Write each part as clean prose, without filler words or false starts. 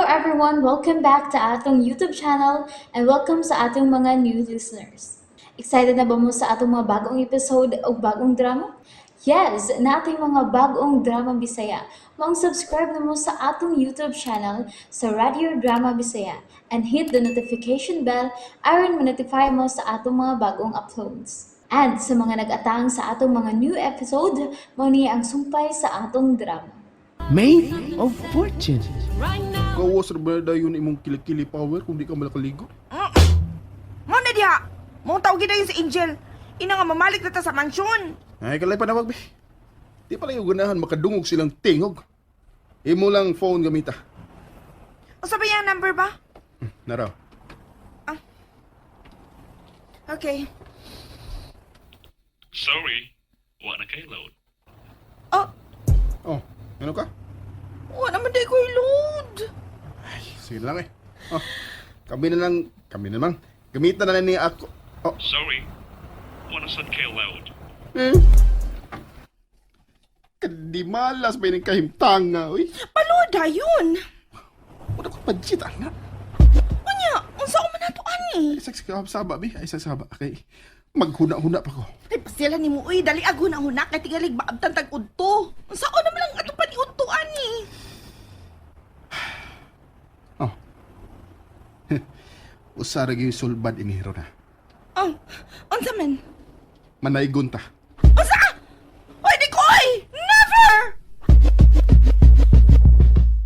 everyone! Welcome back to atong YouTube channel and welcome sa atong mga new listeners. Excited na ba mo sa atong mga bagong episode o bagong drama? Yes, na ating mga bagong drama Bisaya. Subscribe na mo sa atong YouTube channel sa Radio Drama Bisaya and hit the notification bell aron ma-notify mo sa atong mga bagong uploads. And sa mga nag-atang sa atong mga new episode, mo niya ang sumpay sa atong drama. Made of fortune. Kawas ra ba yun imong kilikili power kung di ka malakaligo? Mo na diha. Mong tawag gid si Angel. Ina nga mamalik na ta sa mansyon. Ay, kalay panawag, be. Di pala yung ganahan makadungog silang tingog. Imo lang phone gamita. Usa ba yung number ba? Naraw. Okay. Sorry, wala kay load. Oh, Oh, ano ka? wala naman di ko load. Ay, sige na lang eh. Oh, kami na lang. Gamitan na lang ni ako. Oh, Sorry, wala sad kay load. Kadi malas ba yung kahimtanga, uy. Palood yun. Wala ko budget, anak. Unya, unsa ko man ato ani? Ay, saba, be. Ay, saba. Okay. Maghuna-huna pa ko. Ay pasila ni mo uy, dali ago na hunak kay tingalig baabtan tag udto. Unsa ko naman lang ato pa ni udto ani? Oh. Usara yung sulbad inihiro na. Oh, unsa man? Manaygon ta. Unsa? Oy, di ko oy! Never!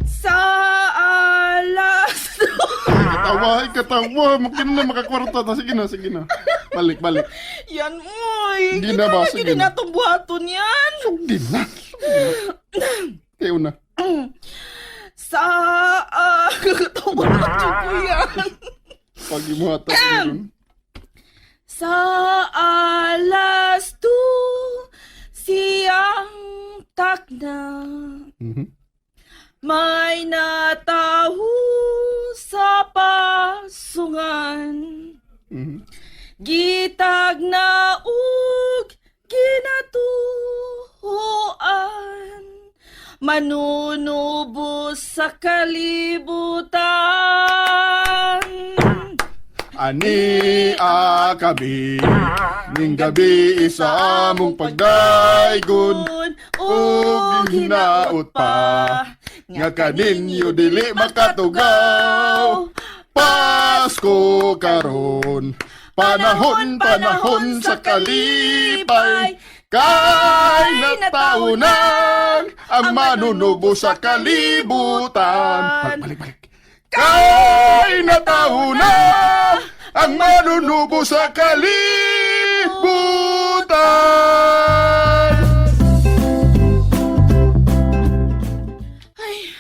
Sa alas. Katawa. Mungkin na makakwarta ta. Sige na. Balik. Yan oy. Hindi na ba? Sige Hindi na. na itong buhaton yan. Sugdi na. Kayo na. Sa kakatawa ko yan. Pag imuhata ko Sa alas 2 siyang takna. May natahu sa pasungan. Gitag na ug ginatuhuan. Manunubos sa kalibutan. Ani akabi ning gabi isa among pagdaygon ug hinaot pa nga kaninyo dili makatugaw. Pasko karon panahon sa kalipay kay nataunan ang manunubo sa kalibutan. Balik. Kay nataunan ang manunubo sa kalibutan. Ay,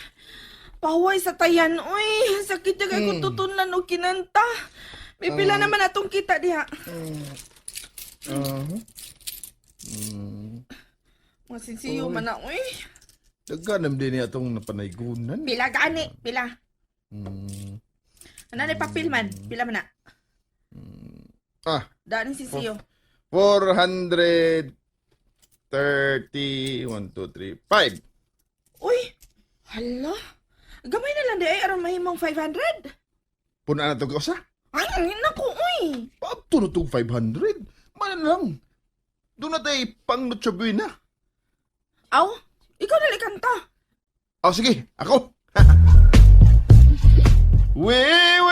paway sa tayan, uy. Sakit na kay kung tutunan o kinanta. May pila naman atong kita diha. Mga sinsiyo man na, uy. Daganam din niya itong napanaygunan. Pila gani, pila. Ano na papil man? Pila man na? Daan sinsiyo. 430, 1, 2, 3, 5. Uy, hala. Gamay na lang di ay aron mahimong 500. Puna na ito ka sa? Ay, naku, uy. Pato na itong 500. Mana lang. Doon na tayo pang notsabuin na. Aw, ikaw dali kanta. Sige, ako. We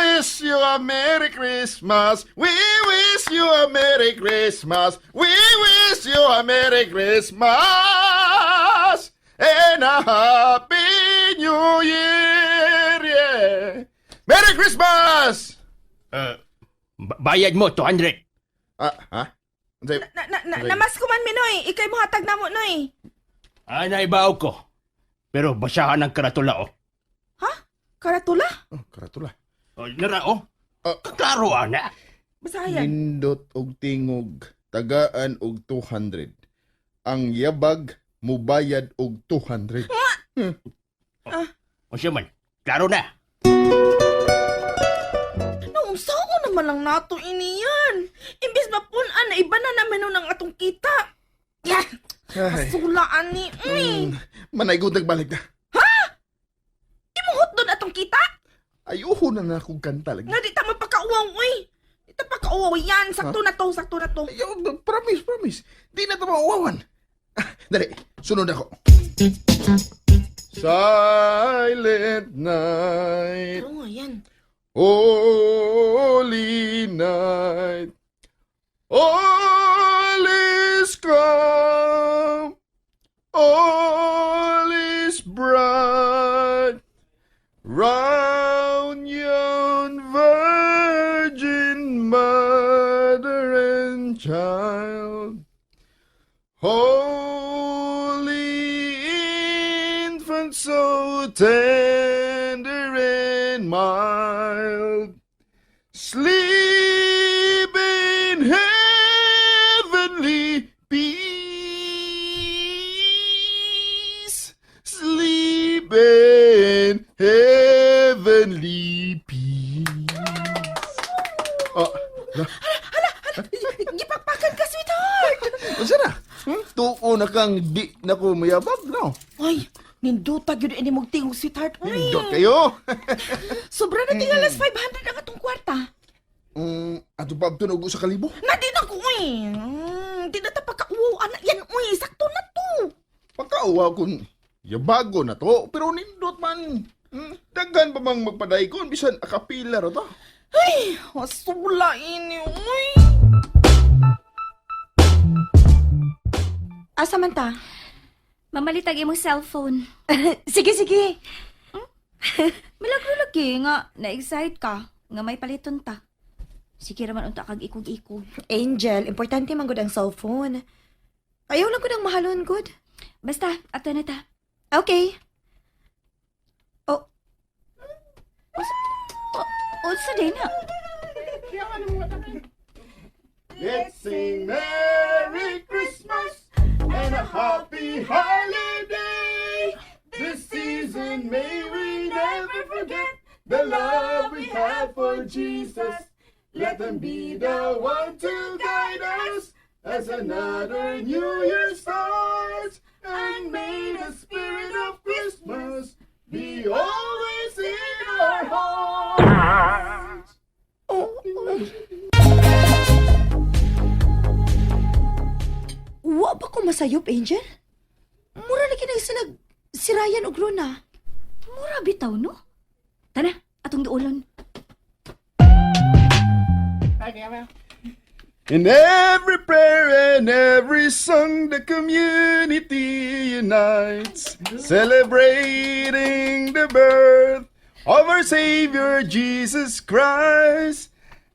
wish you a Merry Christmas. We wish you a Merry Christmas. We wish you a Merry Christmas and a Happy New Year. Yeah. Merry Christmas! Bayad mo, 200. Ha? Ano Namas ko man, Minoy. Ikay mo hatag na mo, Noy. Naibaw ko. Pero basahan ng karatula, oh. Ha? Karatula? Karatula. Nara, oh. Klaro, ana. Basahan. Nindot og tingog, tagaan og 200. Ang yabag, mubayad og 200. O siya man, klaro na. Naumsa ko naman lang nato iniyan. Imbis mapunan na iba na naman nun ang atong kita. Yeah. Ay. Kasulaan ni. Manay ko nagbalik na. Imuhot doon atong kita? Ayuho na akong kanta lagi. Nga di ta mapakauwaw, uy. Di ta pakauwaw yan. Sakto na to, sakto na to. Ayaw, promise. Di na ito mauwawan. Dali, sunod ako. Silent night, Ano nga yan? holy night, all is calm, all is bright, round yon virgin mother and child. Holy infant, so tender and mild, sleep in heavenly peace, sleep in heavenly peace. Oh, Gipakpakan ka, sweetheart. asa na? Tuo na kang di na ko mayabag, no? Ay, ninduta yun ini mong tingog, sweetheart. Uy, Hindot kayo. sobra na tinggal as 500 ang atong kwarta. Ato pa tunog sa kalibo. Na di na ko, uy. Di na ta pakauwaw. Anak yan, uy. Sakto na to. Pagkauwa kun yabago na to, pero nindot man. Daghan pa mang magpadaykon bisan akapila ra ta. Ay, wasula ini, uy. Asa man ta? Mamalitag imong cellphone. Sige, sige. Milagro lagi nga na-excite ka nga may paliton ta. Sige raman unta kag ikog-ikog. Angel, importante man gud ang cellphone. Ayaw lang gud ang mahalon gud. Basta ato na ta. Okay. Oh, Unsa din na? Let's sing Merry Christmas and a happy holiday. This season may we never forget the love we have for Jesus. Let them be the one to guide us as another New Year starts. And may the spirit of Christmas be always in our hearts. wa ba ko masayop, Angel? Mura lagi na isa si Ryan og Rona. Mura bitaw no? Tana, atong duolon. In every prayer and every song, the community unites, celebrating the birth of our Savior Jesus Christ.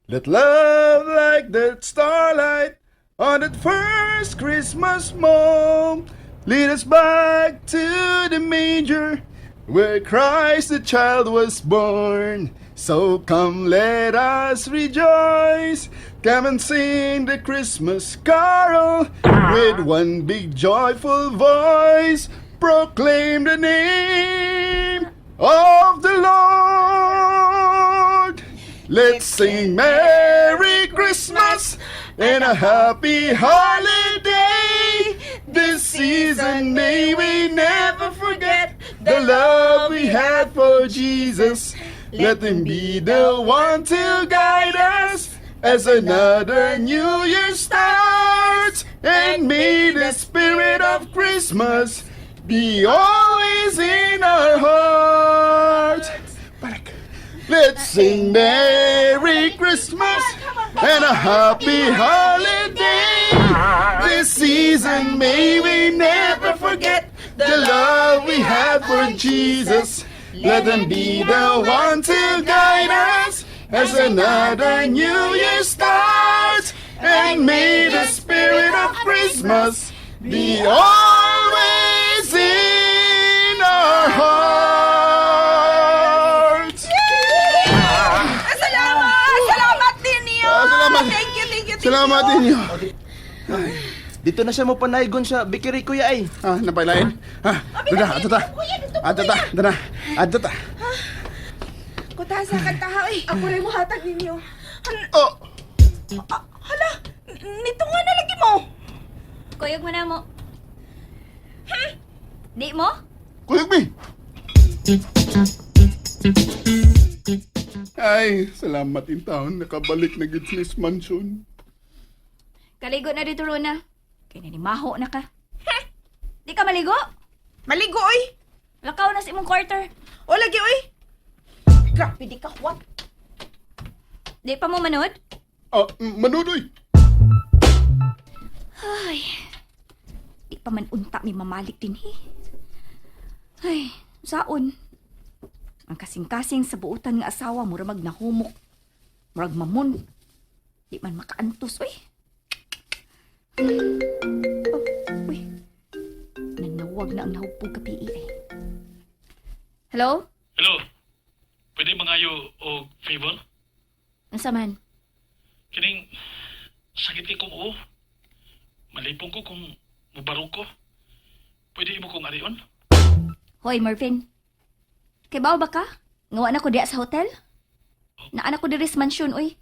Let love like that starlight on that first Christmas morn lead us back to the manger where Christ the child was born. So come, let us rejoice. Come and sing the Christmas carol with one big joyful voice. Proclaim the name of the Lord. Let's sing Merry Christmas and a happy holiday. This season may we never forget the love we had for Jesus. Let him be the one to guide us as another New Year starts. And may the spirit of Christmas be always in our hearts. Let's sing Merry Christmas and a happy holiday. This season may we never forget the love we had for Jesus. Let them be the one to guide us as another New Year starts. And may the spirit of Christmas be always in our hearts. Salamat! Salamat din niyo! Salamat. Thank you. Salamat ninyo. Dito na siya mo panaygon sa bikiri kuya ay. Napailain. Dada, ato ta. Ato ta. Kutasa ka ta, uy. Ako rin mo hatag ninyo. Oh, Hala, nito nga nalagi mo. Kuyog mo na mo. Di mo? Kuyog mi. Ay, salamat in taon. Nakabalik na gid sa Miss Mansion. Kaligo na dito, Rona. Kaya nanimaho na ka. Di ka maligo? Maligo, oy! Lakaw na sa imong quarter. O, lagi, oy! Grabe, di ka what? Di pa mo manood? Ah, manudoy! Ay, di pa man unta mi mamalik din Ay, saon. Ang kasing-kasing sa buutan nga asawa, murag nahumok. Murag mamon. Di man makaantos, uy. Oh, uy. Nanawag na ang nahupog ka PE ay. Hello? Hello. Pwede mangayo o favor? Unsa man? Kining sakit kay kong oo. Malipong ko kung mubarog ko. Pwede mo kong arion? Hoy, Marvin. Kay bao ba ka? Ngawa na ko diya sa hotel? Naanak ko diri sa mansyon, uy.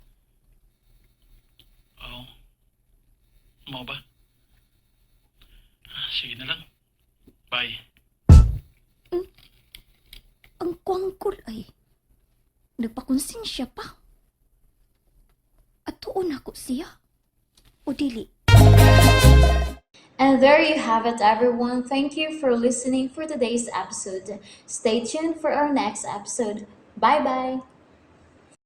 Oo. Mo ba? Sige na lang. Bye. Ang kwangkol ay. Nagpakonsensya pa. At tuon ako siya. O dili. And there you have it, everyone. Thank you for listening for today's episode. Stay tuned for our next episode. Bye bye.